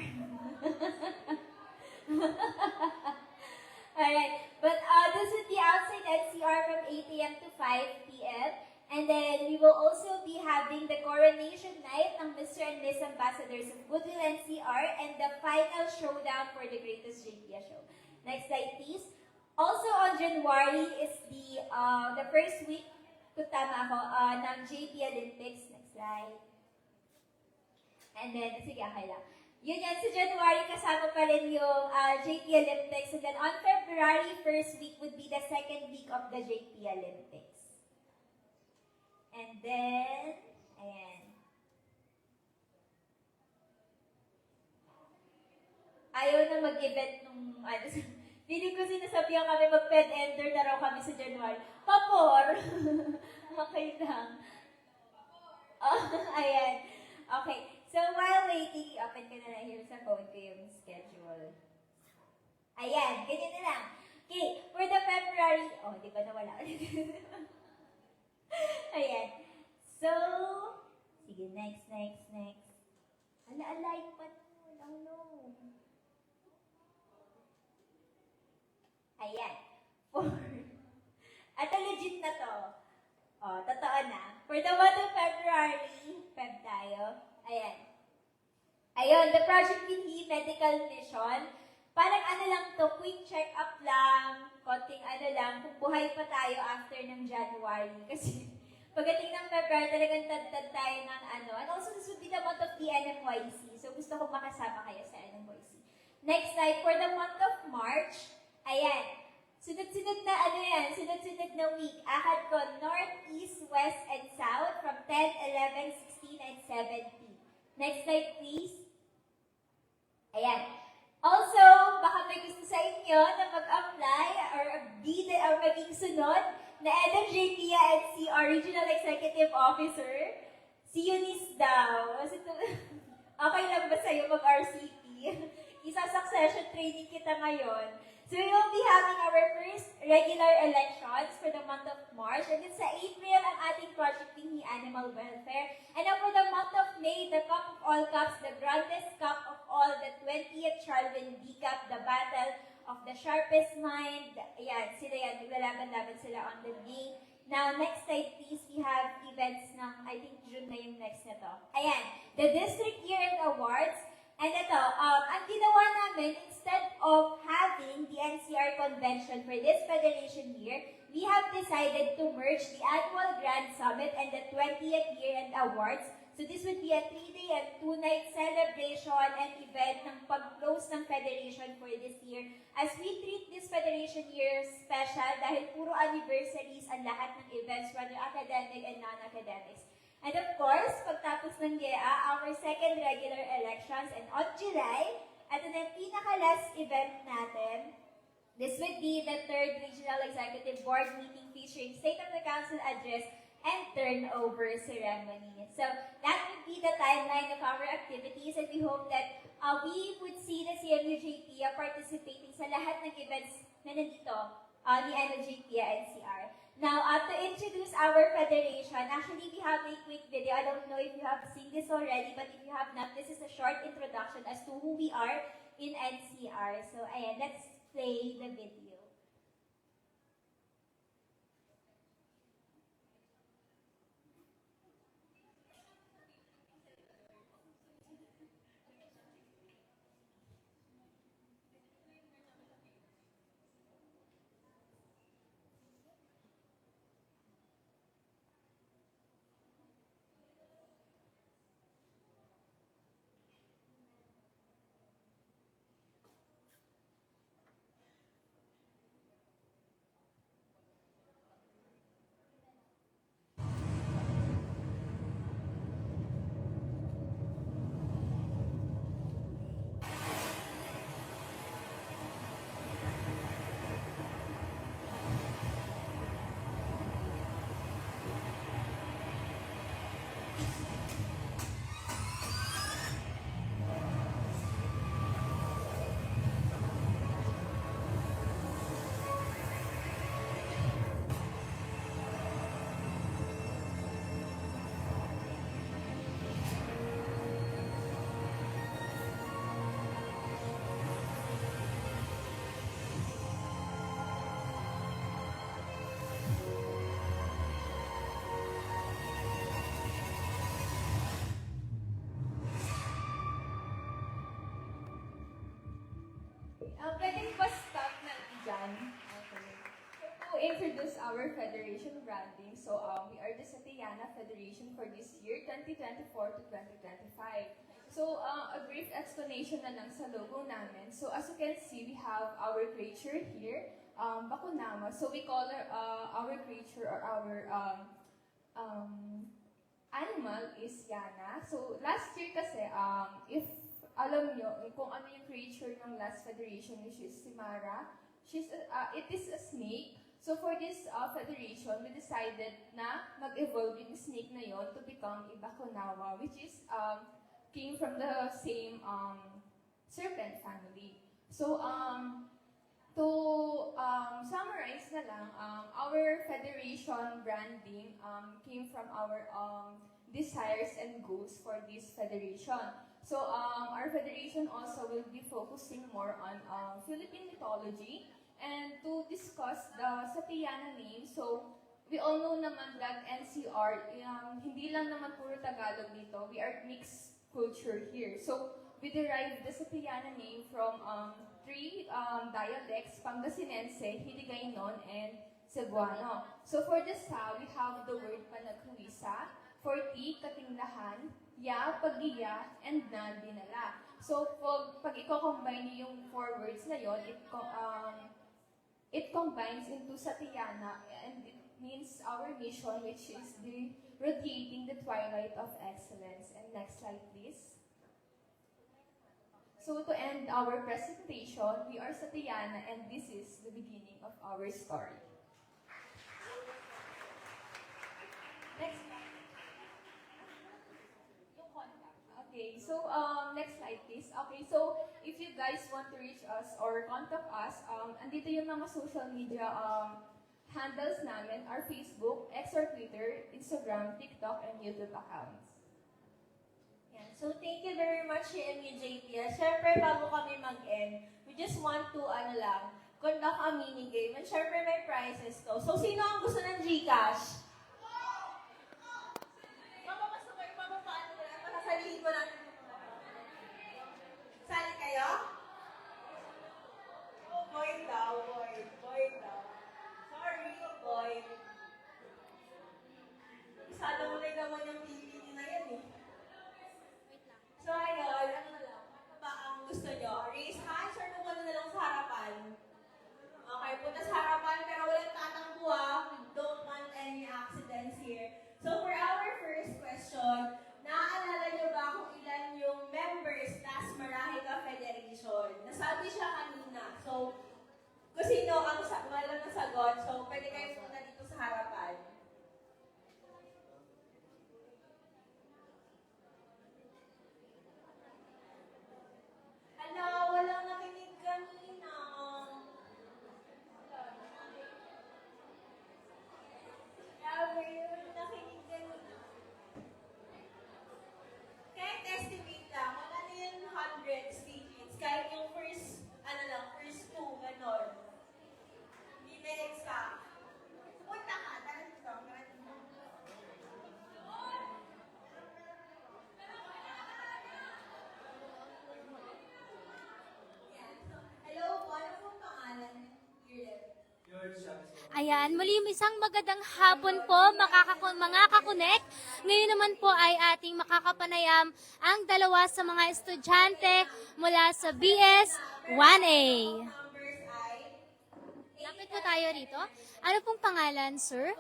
Alright, but this would be outside NCR from 8 a.m. to 5 p.m. And then we will also be having the coronation night ng Mr. and Miss Ambassadors of Goodwill NCR and the final showdown for the Greatest JPIA Show. Next slide, please. Also on January is the first week, kung tama ako, ng JPIA Olympics. Next slide. And then, sige, okay lang. Yun yan, sa January kasama pa rin yung JPIA Olympics. And then on February, first week would be the second week of the JPIA Olympics. And then, ayan. Ayaw na mag-event nung, feeling ko sinasabihan kami mag-ped-ender na raw kami sa January. Papor! Okay lang. Ayan. Okay. So, while waiting, open ko na lang here sa phone ko yung schedule. Ayan, ganyan na lang. Okay, for the February, di ba nawala? Ayan. So, sige, next. Ala-alay pa nun. Oh, no. Ayan. At legit na to. Totoo na. For the month of February, Feb tayo. Ayan. Ayun, the Project Binhi Medical Mission. Parang lang to, quick check-up lang, konting lang, kung buhay pa tayo after ng January. Kasi Pagdating ng February, talagang tad-tad tayo ng ano. And also, this would be the month of the NMYC. So, gusto ko makasama kayo sa NMYC. Next slide, for the month of March, ayan. Sunod-sunod na ano yan, sunod-sunod na week. Ahad ko North, East, West, and South from 10, 11, 16, and 17. Next slide, please. Ayan. Also, baka may gusto sa inyo na mag-apply or maging sunod na JPIA-LC Original Executive Officer. Si Eunice daw. Okay lang ba sa'yo mag-RCP? Isa-succession training kita ngayon. So we will be having our first regular elections for the month of March. And then sa April, ang ating project being Animal Welfare. And then for the month of May, the Cup of All Cups, the grandest cup of all, the 20th Charlevin B Cup, the Battle of the Sharpest Mind. Ayan, sila yan. Maglalaban-laban sila on the May. Now, next slide please, we have events ng, I think June na yung next na to. Ayan, the District Year-End Awards. And ito, ang ginawa namin, instead of having the NCR convention for this federation year, we have decided to merge the annual Grand Summit and the 20th Year-End Awards. So this would be a 3-day and 2-night celebration and event ng pag-close ng federation for this year. As we treat this federation year special dahil puro anniversaries ang lahat ng events, whether academic and non-academics. And of course, pagtapos ng GEA, our second regular elections, and on July, ito na yung pinaka-last event natin. This would be the 3rd Regional Executive Board meeting featuring State of the Council address and turnover ceremony. So that would be the timeline of our activities, and we hope that we would see the CMU JPIA participating sa lahat ng events na nandito ni JPIA-LCR. Now, to introduce our federation, actually we have a quick video. I don't know if you have seen this already, but if you have not, this is a short introduction as to who we are in NCR. So, ayan, let's play the video.
Pwede ba stop na dyan? Okay. So, to introduce our federation branding, so we are the Satayana Federation for this year, 2024 to 2025. So, a brief explanation na lang sa logo namin. So, as you can see, we have our creature here, Bakunama. So, we call our creature or our animal is Yana. So, last year kasi, if alam nyo kung ano yung creature ng last federation, which is si Mara. It is a snake. So for this federation, we decided na mag-evolve yung snake na yon to become Ibakunawa, which is came from the same serpent family. So to summarize na lang, our federation branding came from our desires and goals for this federation. So our federation also will be focusing more on Philippine mythology and to discuss the Satayana name. So we all know naman that NCR, hindi lang naman puro Tagalog dito. We are mixed culture here. So we derived the Satayana name from three dialects, Pangasinense, Hiligaynon, and
Cebuano. So for the sa, we have the word panaghuwisa, for ti, katinglahan, ya, pagiya, and na, dinala. So pag i-combine niyo yung four words na yon, it combines into Satiyana, and it means our mission, which is the radiating the twilight of excellence. And next slide, please. So to end our presentation, we are Satiyana, and this is the beginning of our story. Next slide. Okay, so next slide please. Okay, so if you guys want to reach us or contact us, andito yung mga social media handles namin, our Facebook, X or Twitter, Instagram, TikTok, and YouTube accounts.
Yan. So, thank you very much, CMU JPIA. Siyempre, bago kami mag-end, we just want to, conduct a mini game. And siyempre, may prizes to. So, sino ang gusto ng Gcash? Papapasok kayo, papapaano ko lang, pasasalihin mo natin. Sali kayo? Oh, boy daw. Sorry, boy. Isada mo lang naman yung PPT na yan eh. So, ayun, ano na lang, ano ba ang gusto nyo? Raise hands or pumunta na lang sa harapan? Okay, punta sa harapan, pero walang tatakbo ah. We don't want any accidents here. So, for our first question, naaalala nyo ba kung ilan yung members Las Marahika Federation? Nasabi siya kanina. So, kung sino ang walang nasagot, so pwede kayo pumunta dito sa harapan. Walang nakinig kanina. Grabe yun, nakinig kanina. Kahit estimate lang, wala na yun hundreds digits. Kahit yung first two, ganon. Hindi na exact. Punta ka, tara dito. Hello po, ano pong pangalan?
Ayan, muli isang magandang hapon po mga kakonek. Ngayon naman po ay ating makakapanayam ang dalawa sa mga estudyante mula sa BS 1A. Lapit po tayo rito. Ano pong pangalan, sir?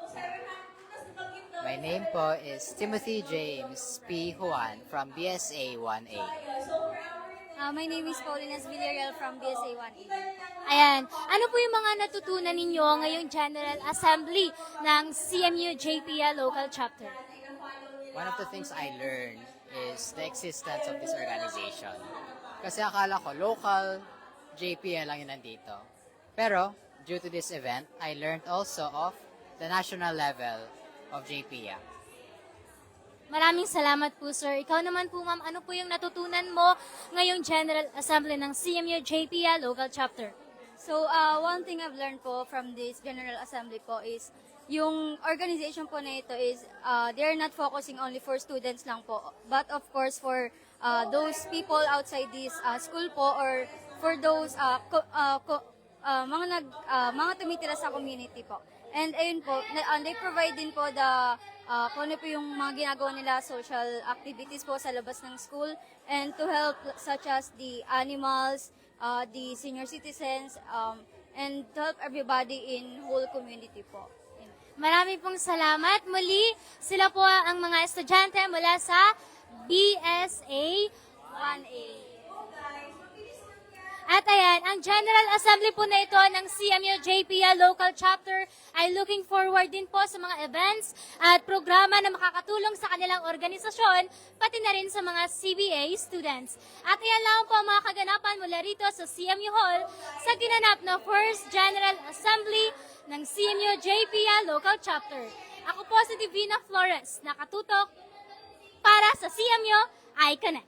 My name po is Timothy James P. Juan from BSA 1A.
My name is Paulina's Villarreal from BSA 1A. Ayan, ano po yung mga natutunan ninyo ngayong General Assembly ng CMU JPIA Local Chapter?
One of the things I learned is the existence of this organization. Kasi akala ko local JPIA lang yun nandito. Pero, due to this event, I learned also of the national level of JPIA.
Maraming salamat po, sir. Ikaw naman po, ma'am, ano po yung natutunan mo ngayong General Assembly ng CMU JPIA Local Chapter?
So, one thing I've learned po from this General Assembly po is yung organization po na ito is they're not focusing only for students lang po, but of course for those people outside this school po or for those mga tumitira sa community po. And ayun po, they provide din po kung ano po yung mga ginagawa nila, social activities po sa labas ng school, and to help such as the animals, the senior citizens, and to help everybody in whole community po.
Maraming pong salamat. Muli, sila po ang mga estudyante mula sa BSA 1A. At ayan, ang General Assembly po na ito ng CMU JPIA Local Chapter ay looking forward din po sa mga events at programa na makakatulong sa kanilang organisasyon, pati na rin sa mga CBA students. At ayan lang po mga kaganapan mula rito sa CMU Hall sa ginanap na First General Assembly ng CMU JPIA Local Chapter. Ako po si Divina Flores, nakatutok para sa CMU iConnect.